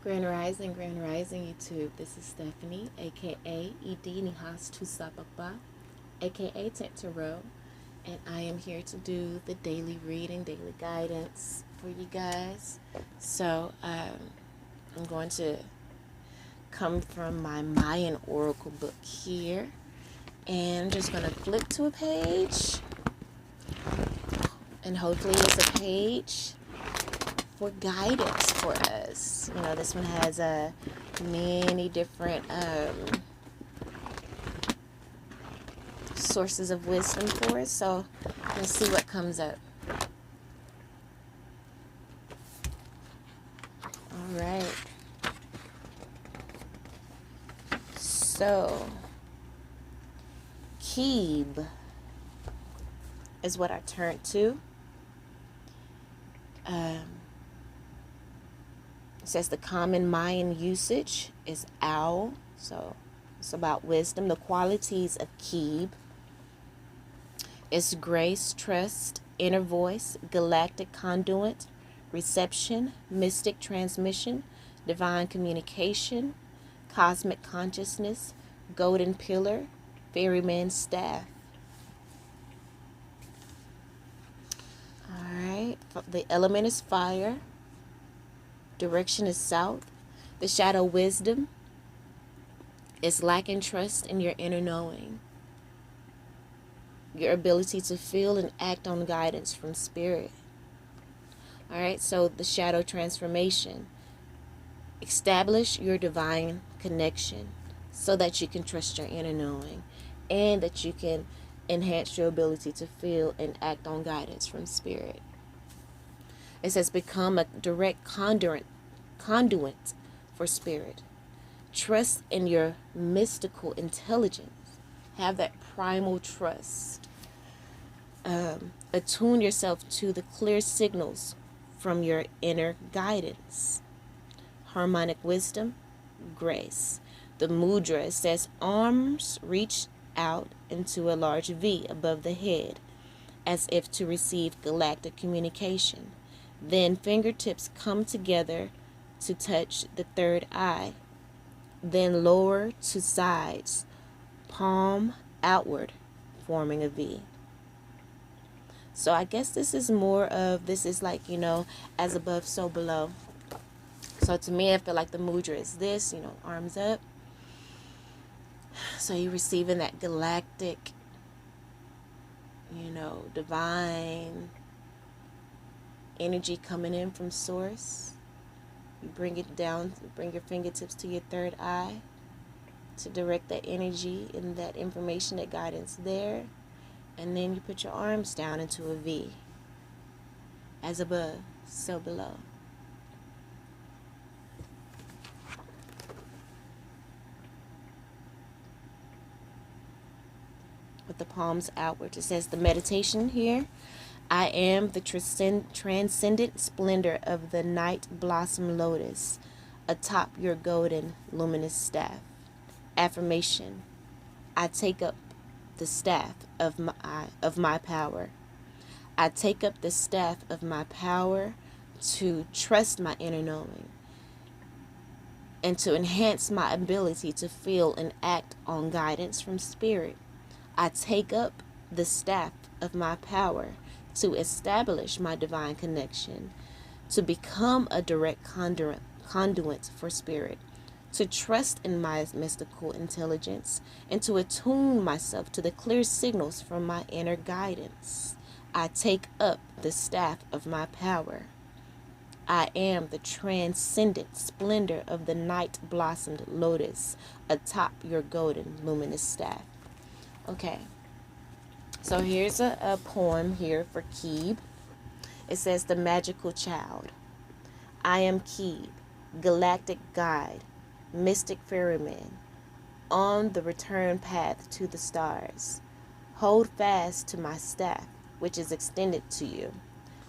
Grand Rising YouTube. This is Stephanie, aka Idin Nehasthusaa Gbagba, aka Tarot, and I am here to do the daily reading, daily guidance for you guys. So, I'm going to come from my Mayan Oracle book here, and I'm just going to flip to a page, and hopefully it's a page for guidance for us. You know, this one has many different sources of wisdom for us. So let's see what comes up. All right. So, Keeb is what I turned to. It says the common Mayan usage is owl, so it's about wisdom. The qualities of Keeb is grace, trust, inner voice, galactic conduit, reception, mystic transmission, divine communication, cosmic consciousness, golden pillar, ferryman's staff. All right, the element is fire. Direction is south. The shadow wisdom is lacking trust in your inner knowing. Your ability to feel and act on guidance from spirit. All right, so the shadow transformation. Establish your divine connection so that you can trust your inner knowing and that you can enhance your ability to feel and act on guidance from spirit. It says become a direct conduit for spirit. Trust in your mystical intelligence. Have that primal trust. Attune yourself to the clear signals from your inner guidance. Harmonic wisdom, grace. The mudra says arms reach out into a large V above the head as if to receive galactic communication. Then fingertips come together to touch the third eye. Then lower to sides, palm outward, forming a V. So I guess this is like, as above, so below. So to me, I feel like the mudra is this, arms up. So you're receiving that galactic, divine energy coming in from source. You bring it down, bring your fingertips to your third eye to direct that energy and that information, that guidance there. And then you put your arms down into a V. As above, so below. With the palms outward. It says the meditation here. I am the transcendent splendor of the night blossom lotus atop your golden luminous staff. Affirmation. I take up the staff of my power. I take up the staff of my power to trust my inner knowing and to enhance my ability to feel and act on guidance from spirit. I take up the staff of my power to establish my divine connection, to become a direct conduit for spirit, to trust in my mystical intelligence, and to attune myself to the clear signals from my inner guidance. I take up the staff of my power. I am the transcendent splendor of the night blossomed lotus atop your golden luminous staff. Okay, so here's a poem here for Keeb. It says, The Magical Child. I am Keeb, galactic guide, mystic ferryman, on the return path to the stars. Hold fast to my staff, which is extended to you,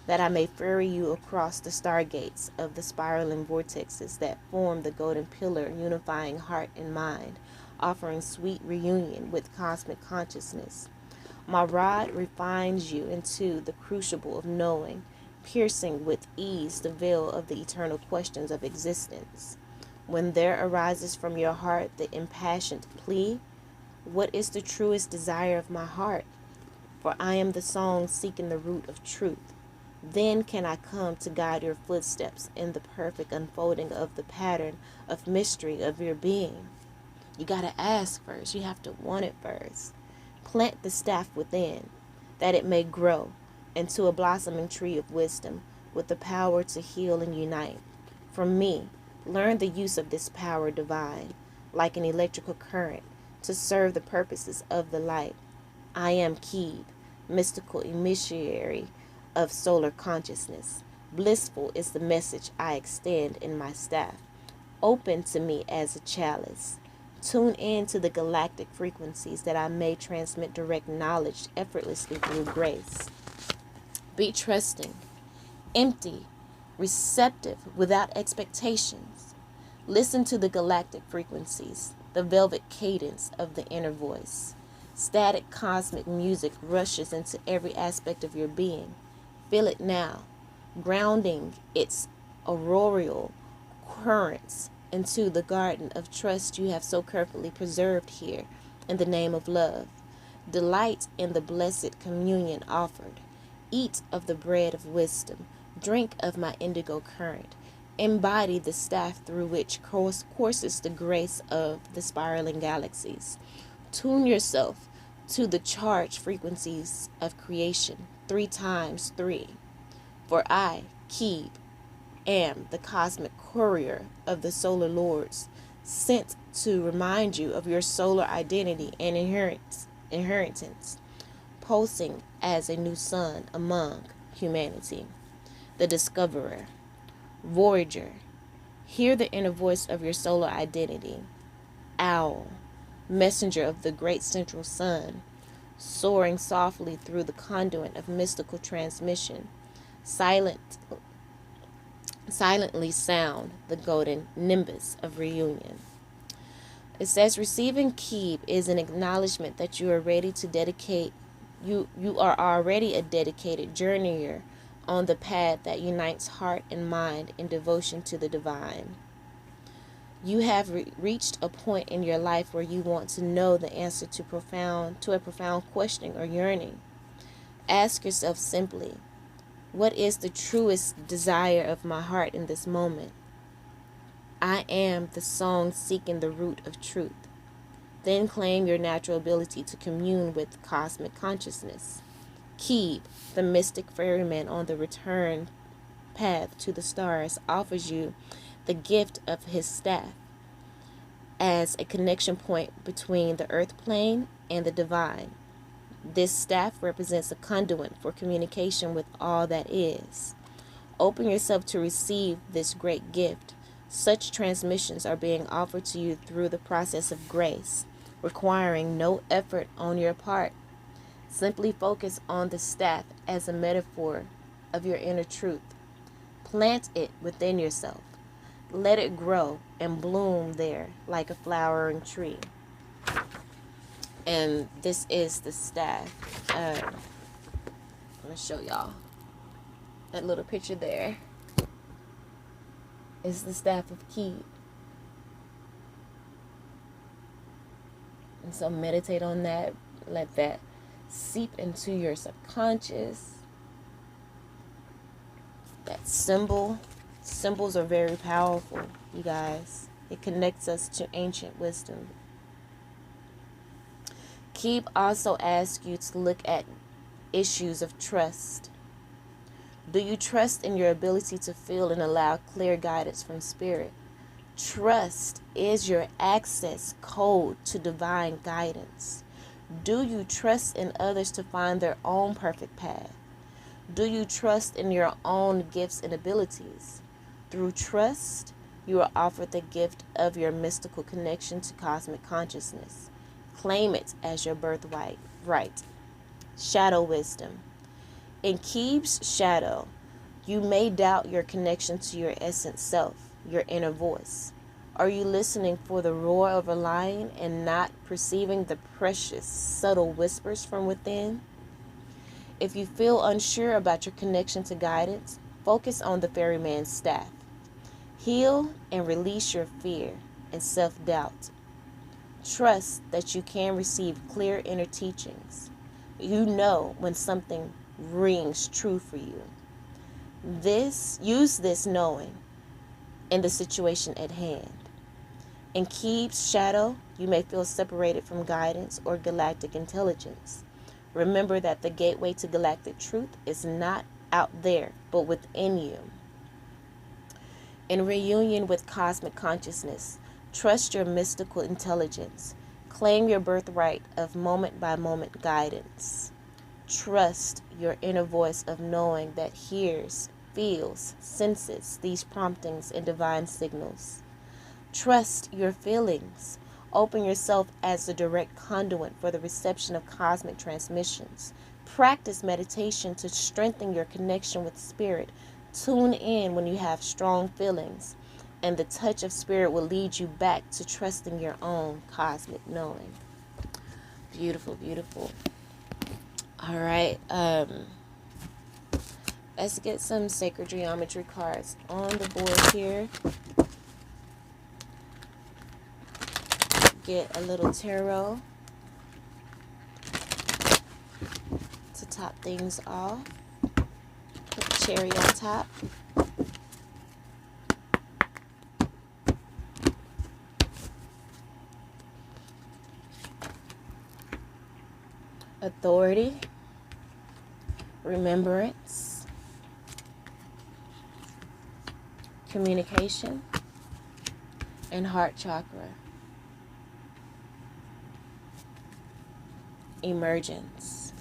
that I may ferry you across the stargates of the spiraling vortexes that form the golden pillar unifying heart and mind, offering sweet reunion with cosmic consciousness. My rod refines you into the crucible of knowing, piercing with ease the veil of the eternal questions of existence. When there arises from your heart the impassioned plea, what is the truest desire of my heart? For I am the song seeking the root of truth. Then can I come to guide your footsteps in the perfect unfolding of the pattern of mystery of your being. You got to ask first. You have to want it first. Plant the staff within, that it may grow into a blossoming tree of wisdom with the power to heal and unite. From me, learn the use of this power divine, like an electrical current, to serve the purposes of the light. I am Keeb, mystical emissary of solar consciousness. Blissful is the message I extend in my staff. Open to me as a chalice. Tune in to the galactic frequencies that I may transmit direct knowledge effortlessly through grace. Be trusting, empty, receptive, without expectations. Listen to the galactic frequencies, the velvet cadence of the inner voice. Static cosmic music rushes into every aspect of your being. Feel it now, grounding its auroral currents into the garden of trust you have so carefully preserved here in the name of love. Delight in the blessed communion offered. Eat of the bread of wisdom. Drink of my indigo current. Embody the staff through which courses the grace of the spiraling galaxies. Tune yourself to the charged frequencies of creation 3 times 3. For I, Keeb, am the cosmic courier of the solar lords, sent to remind you of your solar identity and inheritance, pulsing as a new sun among humanity. The discoverer, voyager, hear the inner voice of your solar identity. Owl, messenger of the great central sun, soaring softly through the conduit of mystical transmission, silently sound the golden nimbus of reunion. It says receiving Keeb is an acknowledgement that you are ready to dedicate. You are already a dedicated journeyer on the path that unites heart and mind in devotion to the divine. You have reached a point in your life where you want to know the answer to a profound question or yearning. Ask yourself simply, what is the truest desire of my heart in this moment? I am the song seeking the root of truth. Then claim your natural ability to commune with cosmic consciousness. Keeb, the mystic ferryman on the return path to the stars, offers you the gift of his staff as a connection point between the earth plane and the divine. This staff represents a conduit for communication with all that is. Open yourself to receive this great gift. Such transmissions are being offered to you through the process of grace, requiring no effort on your part. Simply focus on the staff as a metaphor of your inner truth. Plant it within yourself. Let it grow and bloom there like a flowering tree. And this is the staff. I'm going to show y'all. That little picture there is the staff of Keeb. And so meditate on that. Let that seep into your subconscious. That symbols are very powerful, you guys. It connects us to ancient wisdom. Keeb also asks you to look at issues of trust. Do you trust in your ability to feel and allow clear guidance from spirit? Trust is your access code to divine guidance. Do you trust in others to find their own perfect path? Do you trust in your own gifts and abilities? Through trust, you are offered the gift of your mystical connection to cosmic consciousness. Claim it as your birthright. Shadow wisdom. In Keeb's shadow, you may doubt your connection to your essence self, your inner voice. Are you listening for the roar of a lion and not perceiving the precious, subtle whispers from within? If you feel unsure about your connection to guidance, focus on the ferryman's staff. Heal and release your fear and self-doubt. Trust that you can receive clear inner teachings. You know when something rings true for you. Use this knowing in the situation at hand. In Keeb's shadow, you may feel separated from guidance or galactic intelligence. Remember that the gateway to galactic truth is not out there, but within you. In reunion with cosmic consciousness, trust your mystical intelligence. Claim your birthright of moment-by-moment guidance. Trust your inner voice of knowing that hears, feels, senses these promptings and divine signals. Trust your feelings. Open yourself as the direct conduit for the reception of cosmic transmissions. Practice meditation to strengthen your connection with spirit. Tune in when you have strong feelings, and the touch of spirit will lead you back to trusting your own cosmic knowing. Beautiful, beautiful. All right. Let's get some sacred geometry cards on the board here. Get a little tarot to top things off. Put the cherry on top. Authority, remembrance, communication, and heart chakra. Emergence.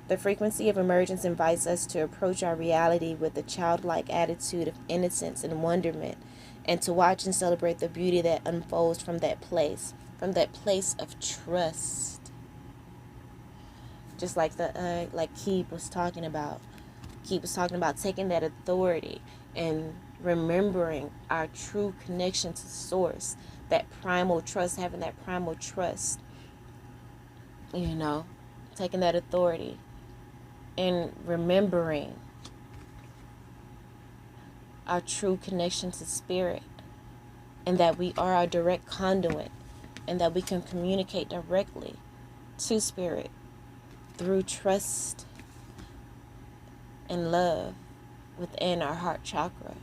The frequency of emergence invites us to approach our reality with a childlike attitude of innocence and wonderment, and to watch and celebrate the beauty that unfolds from that place of trust. Just like Keep was talking about. Keep was talking about taking that authority and remembering our true connection to source, that primal trust, having that primal trust. Taking that authority and remembering our true connection to spirit, and that we are our direct conduit, and that we can communicate directly to spirit through trust and love within our heart chakra.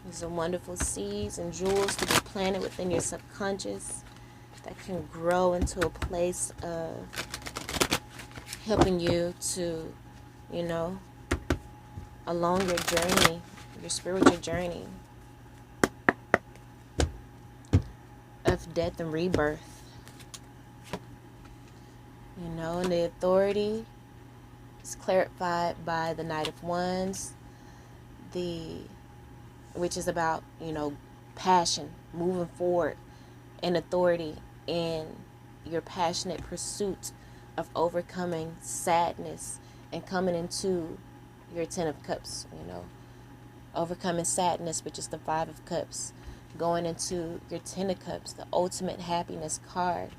These are wonderful seeds and jewels to be planted within your subconscious that can grow into a place of helping you to, along your journey, your spiritual journey of death and rebirth. And the authority is clarified by the Knight of Wands, which is about, passion, moving forward, and authority in your passionate pursuit of overcoming sadness and coming into your 10 of Cups, overcoming sadness, which is the 5 of Cups, going into your 10 of Cups, the ultimate happiness card.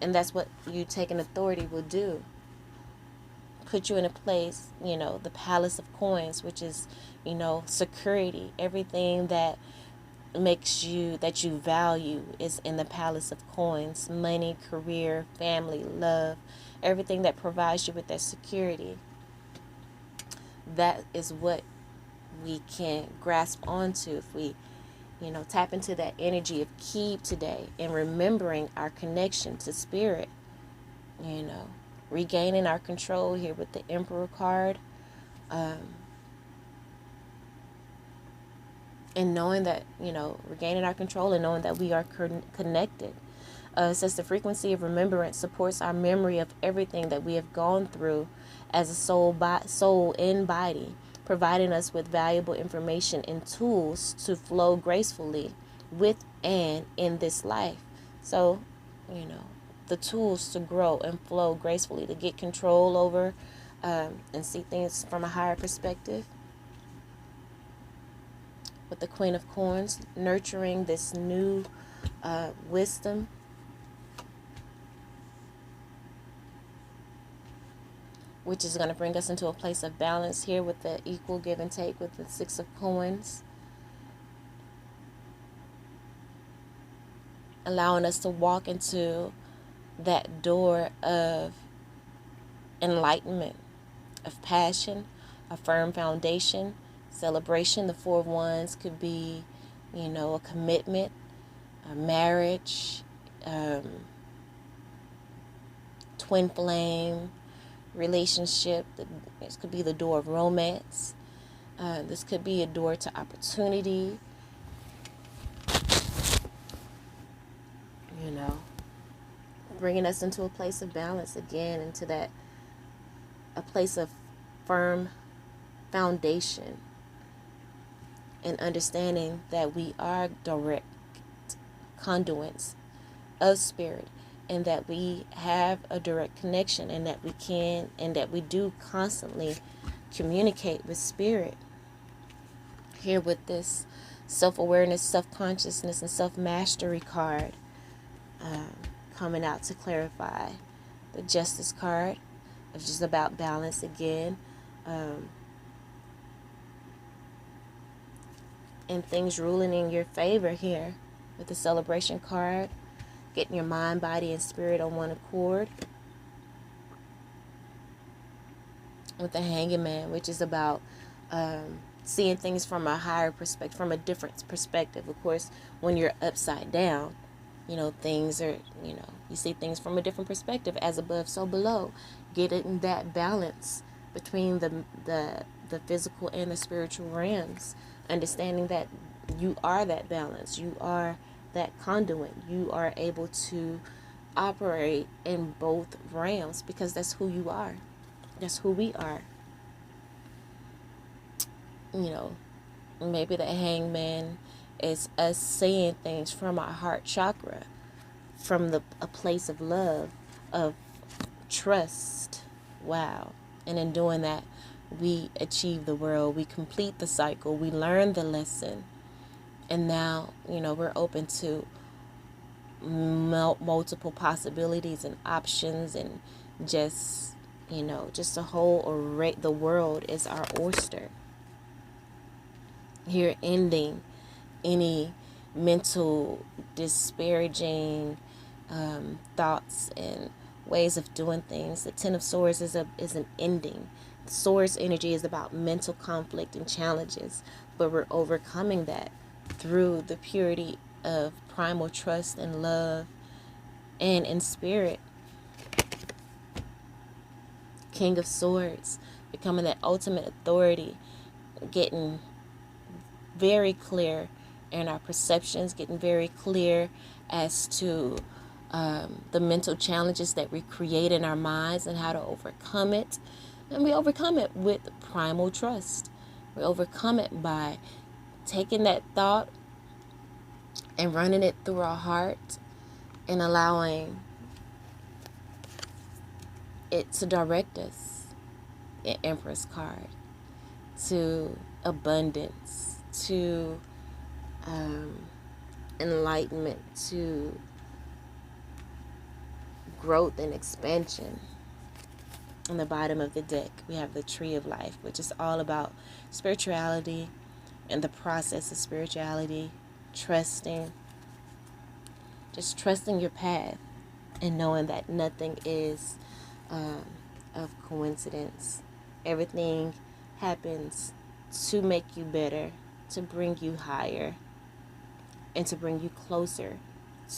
And that's what you taking authority will do. Put you in a place, the Palace of Coins, which is, security. Everything that that you value is in the Palace of Coins. Money, career, family, love, everything that provides you with that security. That is what we can grasp onto if we, tap into that energy of Keep today, and remembering our connection to spirit, regaining our control here with the Emperor card, and knowing that, regaining our control and knowing that we are connected. It says the frequency of remembrance supports our memory of everything that we have gone through as a soul and body, providing us with valuable information and tools to flow gracefully with and in this life. So, the tools to grow and flow gracefully, to get control over and see things from a higher perspective. With the Queen of Coins, nurturing this new wisdom. Which is going to bring us into a place of balance here with the equal give and take with the Six of Coins. Allowing us to walk into that door of enlightenment, of passion, a firm foundation, celebration. The Four of Wands could be, a commitment, a marriage, twin flame, relationship. This could be the door of romance. This could be a door to opportunity. Bringing us into a place of balance again, into a place of firm foundation, and understanding that we are direct conduits of spirit, and that we have a direct connection, and that we do constantly communicate with spirit. Here with this self-awareness, self-consciousness, and self-mastery card coming out to clarify. The Justice card, which is about balance again, and things ruling in your favor here with the Celebration card. Getting your mind, body, and spirit on one accord. With the Hanged Man, which is about seeing things from a higher perspective, from a different perspective. Of course, when you're upside down, things are, you see things from a different perspective, as above, so below. Getting that balance between the physical and the spiritual realms. Understanding that you are that balance. You are that conduit. You are able to operate in both realms because that's who you are. That's who we are. Maybe the Hangman is us seeing things from our heart chakra, from a place of love, of trust. Wow. And in doing that, we achieve the world. We complete the cycle. We learn the lesson. And now, we're open to multiple possibilities and options, and just a whole array. The world is our oyster. Here, ending any mental disparaging thoughts and ways of doing things. The Ten of Swords is an ending. The Swords energy is about mental conflict and challenges, but we're overcoming that through the purity of primal trust and love and in spirit. King of Swords, becoming that ultimate authority, getting very clear in our perceptions, getting very clear as to the mental challenges that we create in our minds and how to overcome it. And we overcome it with primal trust. We overcome it by taking that thought and running it through our heart and allowing it to direct us. The Empress card, to abundance, to enlightenment, to growth and expansion. On the bottom of the deck, we have the Tree of Life, which is all about spirituality and the process of spirituality, trusting, just trusting your path and knowing that nothing is of coincidence. Everything happens to make you better, to bring you higher, and to bring you closer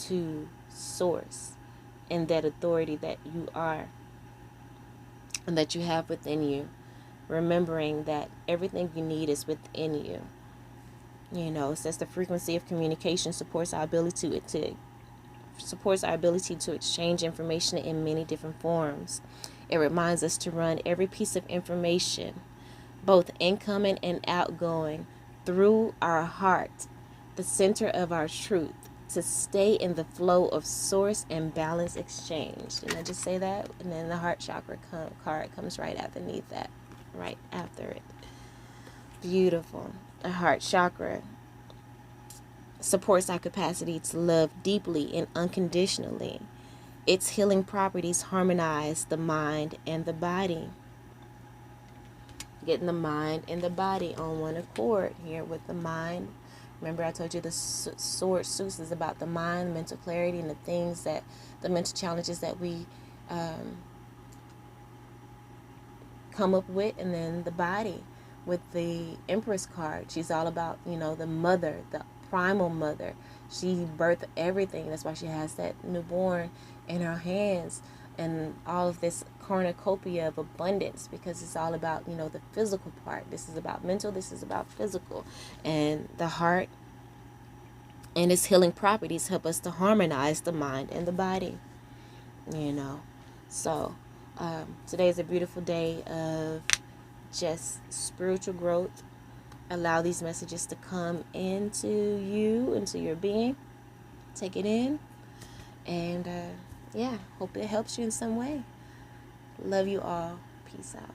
to Source and that authority that you are and that you have within you. Remembering that everything you need is within you. It says the frequency of communication supports our ability to exchange information in many different forms. It reminds us to run every piece of information, both incoming and outgoing, through our heart, the center of our truth, to stay in the flow of source and balance exchange. Didn't I just say that? And then the heart chakra card comes right underneath that, right after it. Beautiful. The heart chakra supports our capacity to love deeply and unconditionally. Its healing properties harmonize the mind and the body. Getting the mind and the body on one accord here with the mind. Remember, I told you the sword Seuss is about the mind, mental clarity, and the mental challenges that we come up with. And then the body with the Empress card. She's all about, the mother, the primal mother. She birthed everything. That's why she has that newborn in her hands. And all of this cornucopia of abundance, because it's all about, the physical part. This is about mental, this is about physical. And the heart and its healing properties help us to harmonize the mind and the body, So today is a beautiful day of just spiritual growth. Allow these messages to come into you, into your being. Take it in. And hope it helps you in some way. Love you all. Peace out.